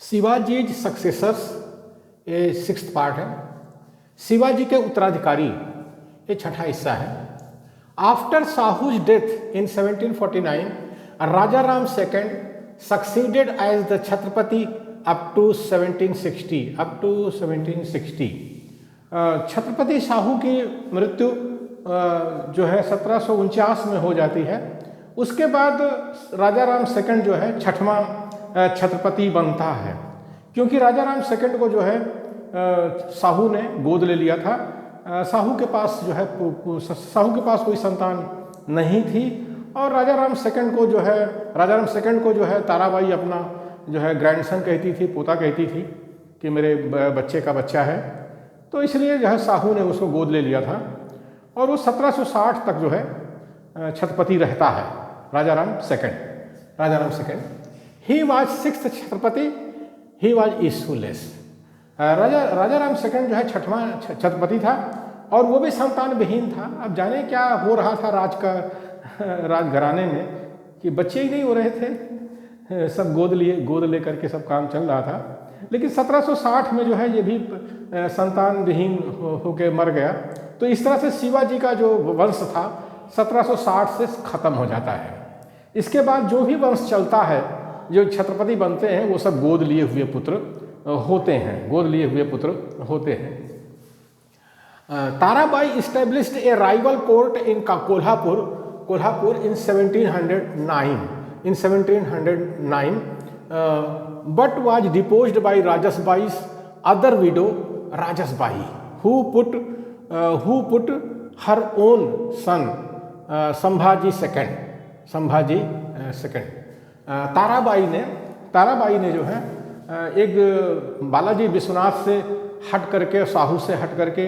Shivaji successors ये 6th part है। शिवाजी के उत्तराधिकारी ये 6ठा हिस्सा है। After Sahu's death in 1749 Raja Ram second succeeded as the Chhatrapati up to 1760। Chhatrapati Sahu की मृत्यु जो है 1749 में हो जाती है। उसके बाद राजा राम सेकंड जो है 6वां छत्रपति बनता है, क्योंकि राजा राम सेकंड को जो है साहू ने गोद ले लिया था। साहू के पास कोई संतान नहीं थी और राजा राम सेकंड को जो है ताराबाई अपना जो है ग्रैंडसन कहती थी, पोता कहती थी कि मेरे बच्चे का बच्चा है। तो इसलिए जो है साहू ने उसको गोद ले लिया था और वो 1760 तक जो है छत्रपति रहता है Raja Ram second. He was 6th Chhatrapati, he was ईसफुलनेस। राजा राम सेकंड जो है 6वां छत्रपति था और वो भी संतान विहीन था। अब जाने क्या हो रहा था राजघराने में कि बच्चे ही नहीं हो रहे थे, सब गोद ले करके सब काम चल रहा था। लेकिन 1760 में जो है ये भी संतान विहीन होकर मर गया। तो इस तरह से शिवाजी का जो वंश था 1760 से खत्म हो जाता है। इसके बाद जो भी वंश चलता है, जो छत्रपति बनते हैं, वो सब गोद लिए हुए पुत्र होते हैं। Tarabai established A rival court in Kolhapur in 1709 but was deposed by Rajasbai's other widow Rajasbai, who put her own son Sambhaji second. Tarabai ने जो है एक बालाजी विश्वनाथ से हट करके, साहू से हट करके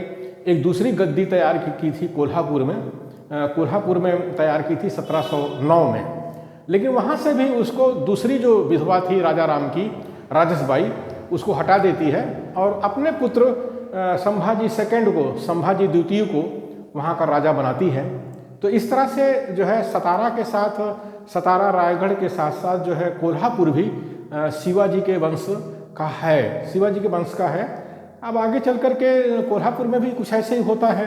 एक दूसरी गद्दी तैयार की थी कोल्हापुर में तैयार की थी 1709 में। लेकिन वहाँ से भी उसको दूसरी जो विधवा थी राजा राम की, राजसबाई, उसको हटा देती है और अपने पुत्र संभाजी द्वितीय को वहाँ का राजा बनाती है। तो इस तरह से जो है सतारा रायगढ़ के साथ साथ जो है कोल्हापुर भी शिवाजी के वंश का है। अब आगे चल कर के कोल्हापुर में भी कुछ ऐसे ही होता है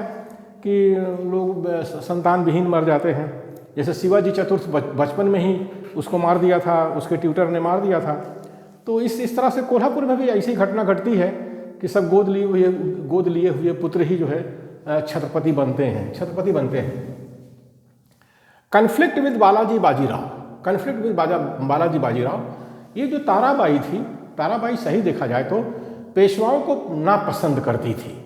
कि लोग संतान विहीन मर जाते हैं। जैसे शिवाजी चतुर्थ बचपन में ही उसको मार दिया था, उसके ट्यूटर ने मार दिया था। तो इस तरह से कोल्हापुर में भी ऐसी घटना घटती है कि सब गोद लिए हुए पुत्र ही जो है छत्रपति बनते हैं। कन्फ्लिक्ट विद बालाजी बाजीराव, ये जो ताराबाई थी, ताराबाई सही देखा जाए तो पेशवाओं को नापसंद करती थी,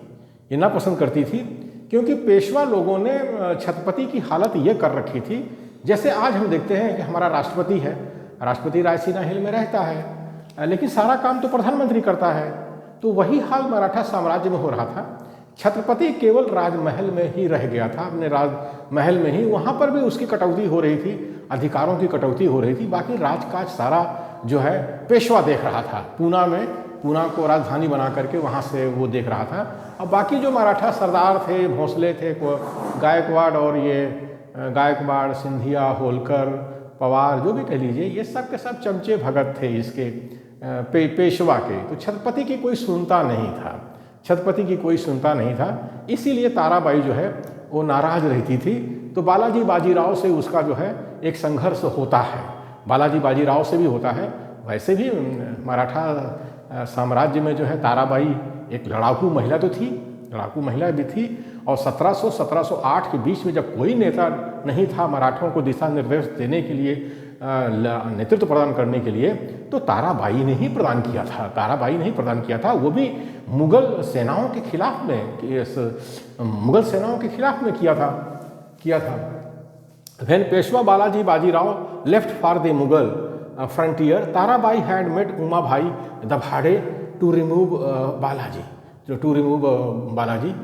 क्योंकि पेशवा लोगों ने छत्रपति की हालत ये कर रखी थी। जैसे आज हम देखते हैं कि हमारा राष्ट्रपति है, राष्ट्रपति रायसीना हिल में रहता है, लेकिन सारा काम तो प्रधानमंत्री करता है। तो वही हाल मराठा साम्राज्य में हो रहा था। छत्रपति केवल राजमहल में ही रह गया था, अपने राजमहल में ही, वहाँ पर भी उसकी कटौती हो रही थी, अधिकारों की कटौती हो रही थी। बाकी राजकाज सारा जो है पेशवा देख रहा था। पूना को राजधानी बना करके वहाँ से वो देख रहा था। अब बाकी जो मराठा सरदार थे, भोंसले थे, गायकवाड़, सिंधिया, होलकर, पवार, जो भी कह लीजिए, ये सब के सब चमचे भगत थे इसके पेशवा के। तो छत्रपति की कोई सुनता नहीं था। इसीलिए ताराबाई जो है वो नाराज रहती थी। तो बालाजी बाजीराव से उसका जो है एक संघर्ष होता है, बालाजी बाजीराव से भी होता है। वैसे भी मराठा साम्राज्य में जो है ताराबाई एक लड़ाकू महिला भी थी। और 1708 के बीच में जब कोई नेता नहीं था मराठों को दिशा निर्देश देने के लिए, नेतृत्व प्रदान करने के लिए, तो ताराबाई ने ही प्रदान किया था। वो भी मुगल सेनाओं के खिलाफ में किया था। When Peshwa Balaji Bajirao left for the Mughal frontier, Tarabai had met Uma भाई दभाड़े to remove बालाजी।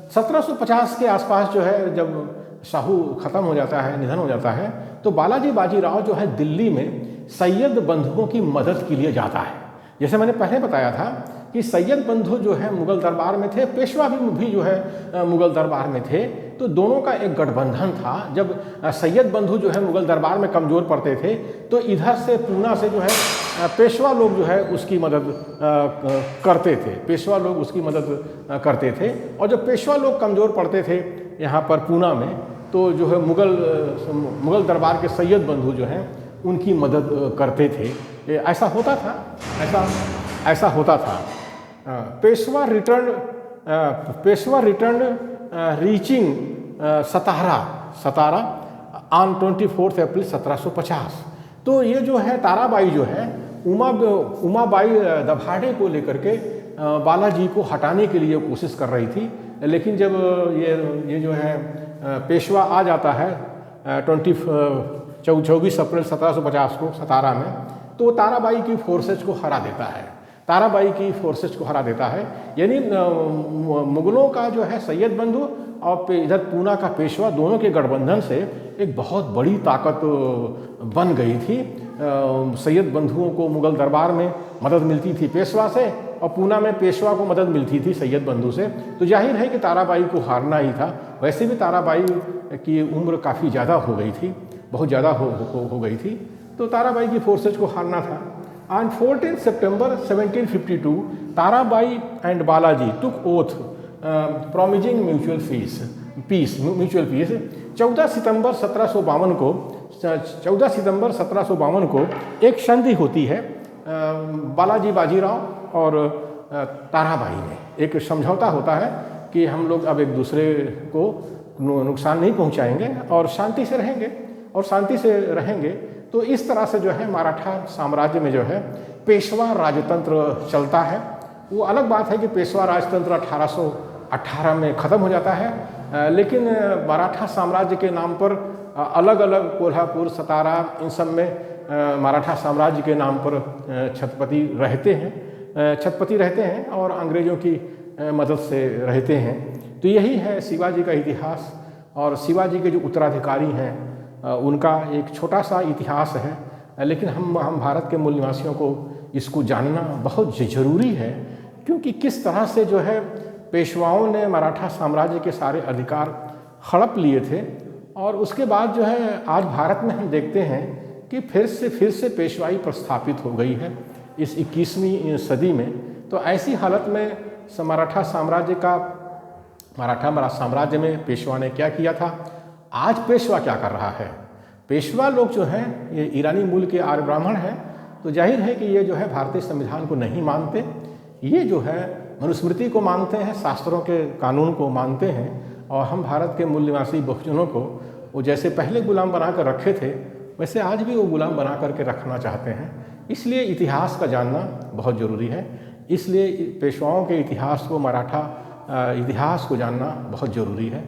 1750 के आसपास जो है जब शाहू खत्म हो जाता है, निधन हो जाता है, तो बालाजी बाजीराव जो है दिल्ली में सैयद बंधुओं की मदद के लिए जाता है। जैसे मैंने पहले बताया था कि सैयद बंधु जो है मुग़ल दरबार में थे, पेशवा भी जो है मुग़ल दरबार में थे, तो दोनों का एक गठबंधन था। जब सैयद बंधु जो है मुग़ल दरबार में कमज़ोर पड़ते थे तो इधर से पूना से जो है पेशवा लोग जो है उसकी मदद करते थे, पेशवा लोग उसकी मदद करते थे। और जब पेशवा लोग कमज़ोर पड़ते थे यहाँ पर पूना में, तो जो है मुग़ल दरबार के सैयद बंधु जो हैं उनकी मदद करते थे। ऐसा होता था, ऐसा होता था। Peshwa return reaching Satara on 24 अप्रैल 1750। तो ये जो है ताराबाई जो है उमाबाई दभाड़े को लेकर के बालाजी को हटाने के लिए कोशिश कर रही थी, लेकिन जब ये जो है पेशवा आ जाता है 24 अप्रैल 1750 को सतारा में, तो ताराबाई की फोर्सेज को हरा देता है, ताराबाई की फोर्सेज को हरा देता है। यानी मुग़लों का जो है सैयद बंधु और इधर पूना का पेशवा, दोनों के गठबंधन से एक बहुत बड़ी ताकत बन गई थी। सैयद बंधुओं को मुग़ल दरबार में मदद मिलती थी पेशवा से, और पूना में पेशवा को मदद मिलती थी सैयद बंधु से। तो जाहिर है कि ताराबाई को हारना ही था। वैसे भी ताराबाई की उम्र काफ़ी ज़्यादा हो गई थी, बहुत ज़्यादा हो गई थी, तो ताराबाई की फोर्सेज को हारना था। On 14 September 1752, Tarabai and Balaji took oath promising mutual peace. 14 सितंबर 1752 को एक संधि होती है बालाजी बाजीराव और ताराबाई में। एक समझौता होता है कि हम लोग अब एक दूसरे को नुकसान नहीं पहुंचाएंगे और शांति से रहेंगे। तो इस तरह से जो है मराठा साम्राज्य में जो है पेशवा राजतंत्र चलता है। वो अलग बात है कि पेशवा राजतंत्र 1818 में ख़त्म हो जाता है, लेकिन मराठा साम्राज्य के नाम पर अलग अलग कोल्हापुर, सतारा, इन सब में मराठा साम्राज्य के नाम पर छत्रपति रहते हैं और अंग्रेज़ों की मदद से रहते हैं। तो यही है शिवाजी का इतिहास, और शिवाजी के जो उत्तराधिकारी हैं उनका एक छोटा सा इतिहास है। लेकिन हम भारत के मूल निवासियों को इसको जानना बहुत ज़रूरी है, क्योंकि किस तरह से जो है पेशवाओं ने मराठा साम्राज्य के सारे अधिकार हड़प लिए थे, और उसके बाद जो है आज भारत में हम देखते हैं कि फिर से पेशवाई प्रस्थापित हो गई है इस 21वीं सदी में। तो ऐसी हालत में मराठा साम्राज्य में पेशवा ने क्या किया था, आज पेशवा क्या कर रहा है। पेशवा लोग जो हैं ये ईरानी मूल के आर्य ब्राह्मण हैं, तो जाहिर है कि ये जो है भारतीय संविधान को नहीं मानते, ये जो है मनुस्मृति को मानते हैं, शास्त्रों के कानून को मानते हैं। और हम भारत के मूल निवासी बहुजनों को वो जैसे पहले गुलाम बना कर रखे थे, वैसे आज भी वो गुलाम बना करके रखना चाहते हैं। इसलिए इतिहास का जानना बहुत ज़रूरी है। इसलिए पेशवाओं के इतिहास को, मराठा इतिहास को जानना बहुत ज़रूरी है।